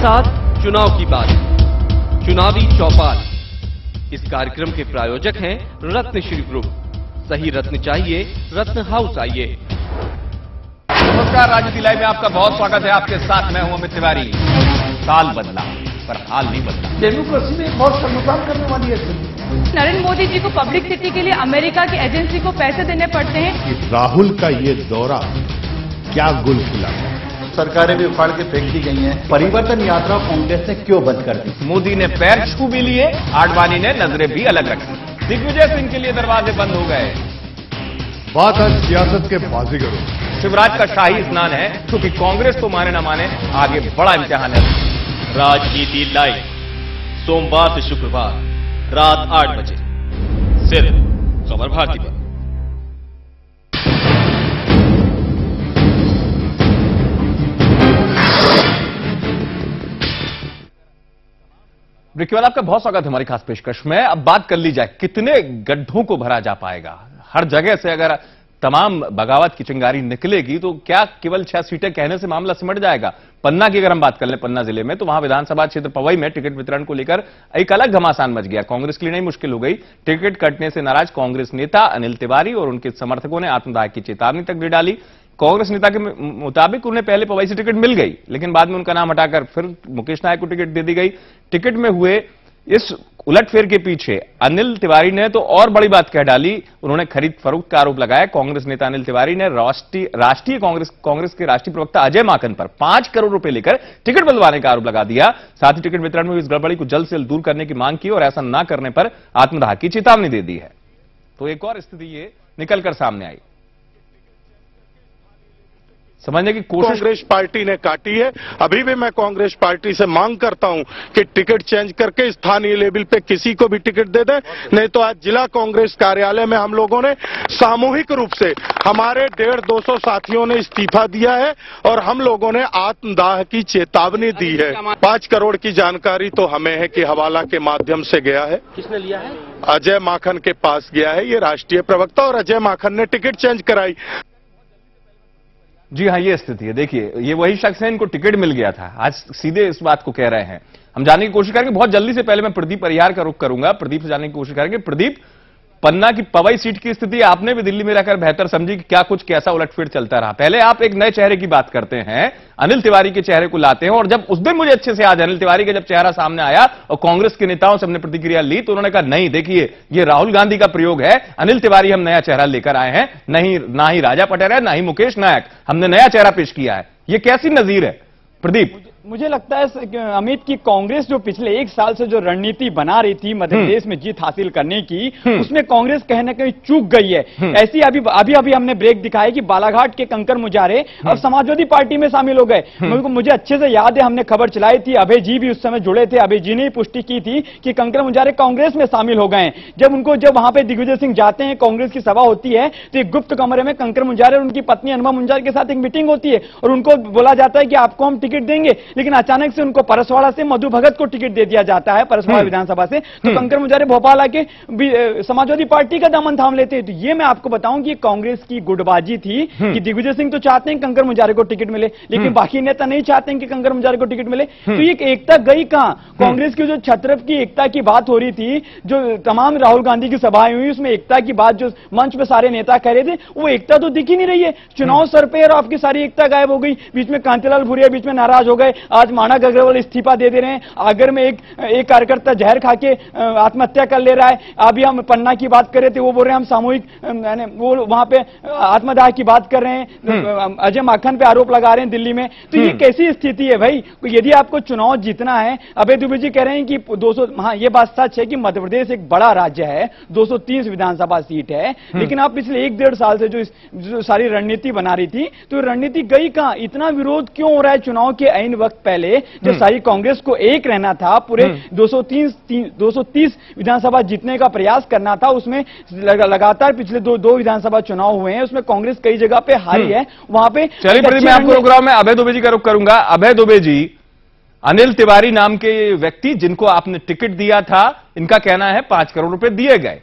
साथ चुनाव की बात, चुनावी चौपाल। इस कार्यक्रम के प्रायोजक हैं रत्नश्री ग्रुप। सही रत्न चाहिए, रत्न हाउस आइए। नमस्कार, राजनीति लाइव में आपका बहुत स्वागत है। आपके साथ मैं हूं अमित तिवारी। साल बदला पर हाल नहीं बदला। डेमोक्रेसी में बहुत नुकसान करने वाली है। नरेंद्र मोदी जी को पब्लिक सिटी के लिए अमेरिका की एजेंसी को पैसे देने पड़ते हैं। राहुल का ये दौरा क्या गुल खिला? सरकारें भी उखाड़ के फेंक दी गई हैं। परिवर्तन यात्रा कांग्रेस ने क्यों बंद कर दी? मोदी ने पैर छू भी लिए, आडवाणी ने नजरें भी अलग रखी। दिग्विजय सिंह के लिए दरवाजे बंद हो गए। बात आज सियासत के बाजीगरों। शिवराज का शाही स्नान है, क्योंकि कांग्रेस तो माने न माने आगे बड़ा इम्तिहान है। राजनीति लाइव, सोमवार से शुक्रवार रात 8 बजे सिर्फ खबर भारती पर। ब्रेक के बाद आपका बहुत स्वागत है हमारी खास पेशकश में। अब बात कर ली जाए, कितने गड्ढों को भरा जा पाएगा। हर जगह से अगर तमाम बगावत की चिंगारी निकलेगी तो क्या केवल 6 सीटें कहने से मामला सिमट जाएगा? पन्ना की अगर हम बात कर लें, पन्ना जिले में, तो वहां विधानसभा क्षेत्र पवई में टिकट वितरण को लेकर एक अलग घमासान मच गया। कांग्रेस के लिए नई मुश्किल हो गई। टिकट कटने से नाराज कांग्रेस नेता अनिल तिवारी और उनके समर्थकों ने आत्मदाह की चेतावनी तक भी डाली। कांग्रेस नेता के मुताबिक उन्हें पहले पवई से टिकट मिल गई, लेकिन बाद में उनका नाम हटाकर फिर मुकेश नायक को टिकट दे दी गई। टिकट में हुए इस उलटफेर के पीछे अनिल तिवारी ने तो और बड़ी बात कह डाली। उन्होंने खरीद फरोख्त का आरोप लगाया। कांग्रेस नेता अनिल तिवारी ने राष्ट्रीय कांग्रेस के राष्ट्रीय प्रवक्ता अजय माकन पर 5 करोड़ रुपए लेकर टिकट बदलवाने का आरोप लगा दिया। साथ ही टिकट वितरण में इस गड़बड़ी को जल्द से जल्द दूर करने की मांग की और ऐसा न करने पर आत्मदाह की चेतावनी दे दी है। तो एक और स्थिति ये निकलकर सामने आई। समझने की कोशिश कांग्रेस पार्टी ने काटी है। अभी भी मैं कांग्रेस पार्टी से मांग करता हूं कि टिकट चेंज करके स्थानीय लेवल पे किसी को भी टिकट दे दें, नहीं तो आज जिला कांग्रेस कार्यालय में हम लोगों ने सामूहिक रूप से हमारे 150-200 साथियों ने इस्तीफा दिया है और हम लोगों ने आत्मदाह की चेतावनी दी है। 5 करोड़ की जानकारी तो हमें है कि हवाला के माध्यम से गया है। किसने लिया है? अजय माखन के पास गया है ये राष्ट्रीय प्रवक्ता, और अजय माखन ने टिकट चेंज कराई। जी हां, ये स्थिति है। देखिए, ये वही शख्स है, इनको टिकट मिल गया था। आज सीधे इस बात को कह रहे हैं। हम जानने की कोशिश करेंगे बहुत जल्दी से। पहले मैं प्रदीप परिहार का रुख करूंगा। प्रदीप से जानने की कोशिश करेंगे। प्रदीप, पन्ना की पवई सीट की स्थिति आपने भी दिल्ली में रहकर बेहतर समझी कि क्या कुछ कैसा उलटफेर चलता रहा। पहले आप एक नए चेहरे की बात करते हैं, अनिल तिवारी के चेहरे को लाते हैं, और जब उस दिन मुझे अच्छे से आज अनिल तिवारी का जब चेहरा सामने आया और कांग्रेस के नेताओं से हमने प्रतिक्रिया ली तो उन्होंने कहा नहीं, देखिए ये राहुल गांधी का प्रयोग है, अनिल तिवारी हम नया चेहरा लेकर आए हैं, नहीं ना ही राजा पटेल है ना ही मुकेश नायक, हमने नया चेहरा पेश किया है। ये कैसी नजीर है प्रदीप? मुझे लगता है अमित की कांग्रेस जो पिछले 1 साल से जो रणनीति बना रही थी मध्य प्रदेश में जीत हासिल करने की, उसमें कांग्रेस कहीं ना कहीं चूक गई है। ऐसी अभी हमने ब्रेक दिखाया कि बालाघाट के कंकर मुजारे अब समाजवादी पार्टी में शामिल हो गए। मुझे अच्छे से याद है, हमने खबर चलाई थी, अभय जी भी उस समय जुड़े थे। अभय जी ने पुष्टि की थी कि कंकर मुजारे कांग्रेस में शामिल हो गए। जब वहां पे दिग्विजय सिंह जाते हैं, कांग्रेस की सभा होती है, तो एक गुप्त कमरे में कंकर मुजारे और उनकी पत्नी अनुमा मुंजारे के साथ एक मीटिंग होती है और उनको बोला जाता है कि आपको हम टिकट देंगे, लेकिन अचानक से उनको परसवाड़ा से मधु भगत को टिकट दे दिया जाता है, परसवाड़ा विधानसभा से। तो कंकर मुजारे भोपाल आके समाजवादी पार्टी का दामन थाम लेते हैं। तो ये मैं आपको बताऊं कि कांग्रेस की गुटबाजी थी कि दिग्विजय सिंह तो चाहते हैं कंकर मुजारे को टिकट मिले, लेकिन बाकी नेता नहीं चाहते हैं कि कंकर मुजारे को टिकट मिले। तो ये एकता गई कहां? कांग्रेस की जो छत्रप की एकता की बात हो रही थी, जो तमाम राहुल गांधी की सभाएं हुई, उसमें एकता की बात जो मंच पे सारे नेता कह रहे थे, वो एकता तो दिख ही नहीं रही है। चुनाव सर पे और आपकी सारी एकता गायब हो गई। बीच में कांतिलाल भूरिया बीच में नाराज हो गए। आज माणक अग्रवाल इस्तीफा दे रहे हैं। आगर में एक कार्यकर्ता जहर खा के आत्महत्या कर ले रहा है। अभी हम पन्ना की बात कर रहे थे, वो बोल रहे हैं हम सामूहिक, वो वहां पे आत्मदाह की बात कर रहे हैं। अजय माखन पे आरोप लगा रहे हैं दिल्ली में। तो ये कैसी स्थिति है भाई? यदि आपको चुनाव जीतना है, अभय दुबे जी कह रहे हैं कि 200, हाँ ये बात सच है कि मध्य प्रदेश एक बड़ा राज्य है, 230 विधानसभा सीट है, लेकिन आप पिछले 1-1.5 साल से जो सारी रणनीति बना रही थी, तो रणनीति गई कहां? इतना विरोध क्यों हो रहा है चुनाव के ऐन वक्त पहले, जब सारी कांग्रेस को एक रहना था, पूरे 230 विधानसभा जीतने का प्रयास करना था। उसमें लगातार पिछले दो विधानसभा चुनाव हुए हैं, उसमें कांग्रेस कई जगह पे हारी है। वहां पे चलिए मैं आपको रुक रहा हूं, मैं अभय दुबे जी का रुख करूंगा। अभय दुबे जी, अनिल तिवारी नाम के व्यक्ति जिनको आपने टिकट दिया था, इनका कहना है 5 करोड़ रुपए दिए गए।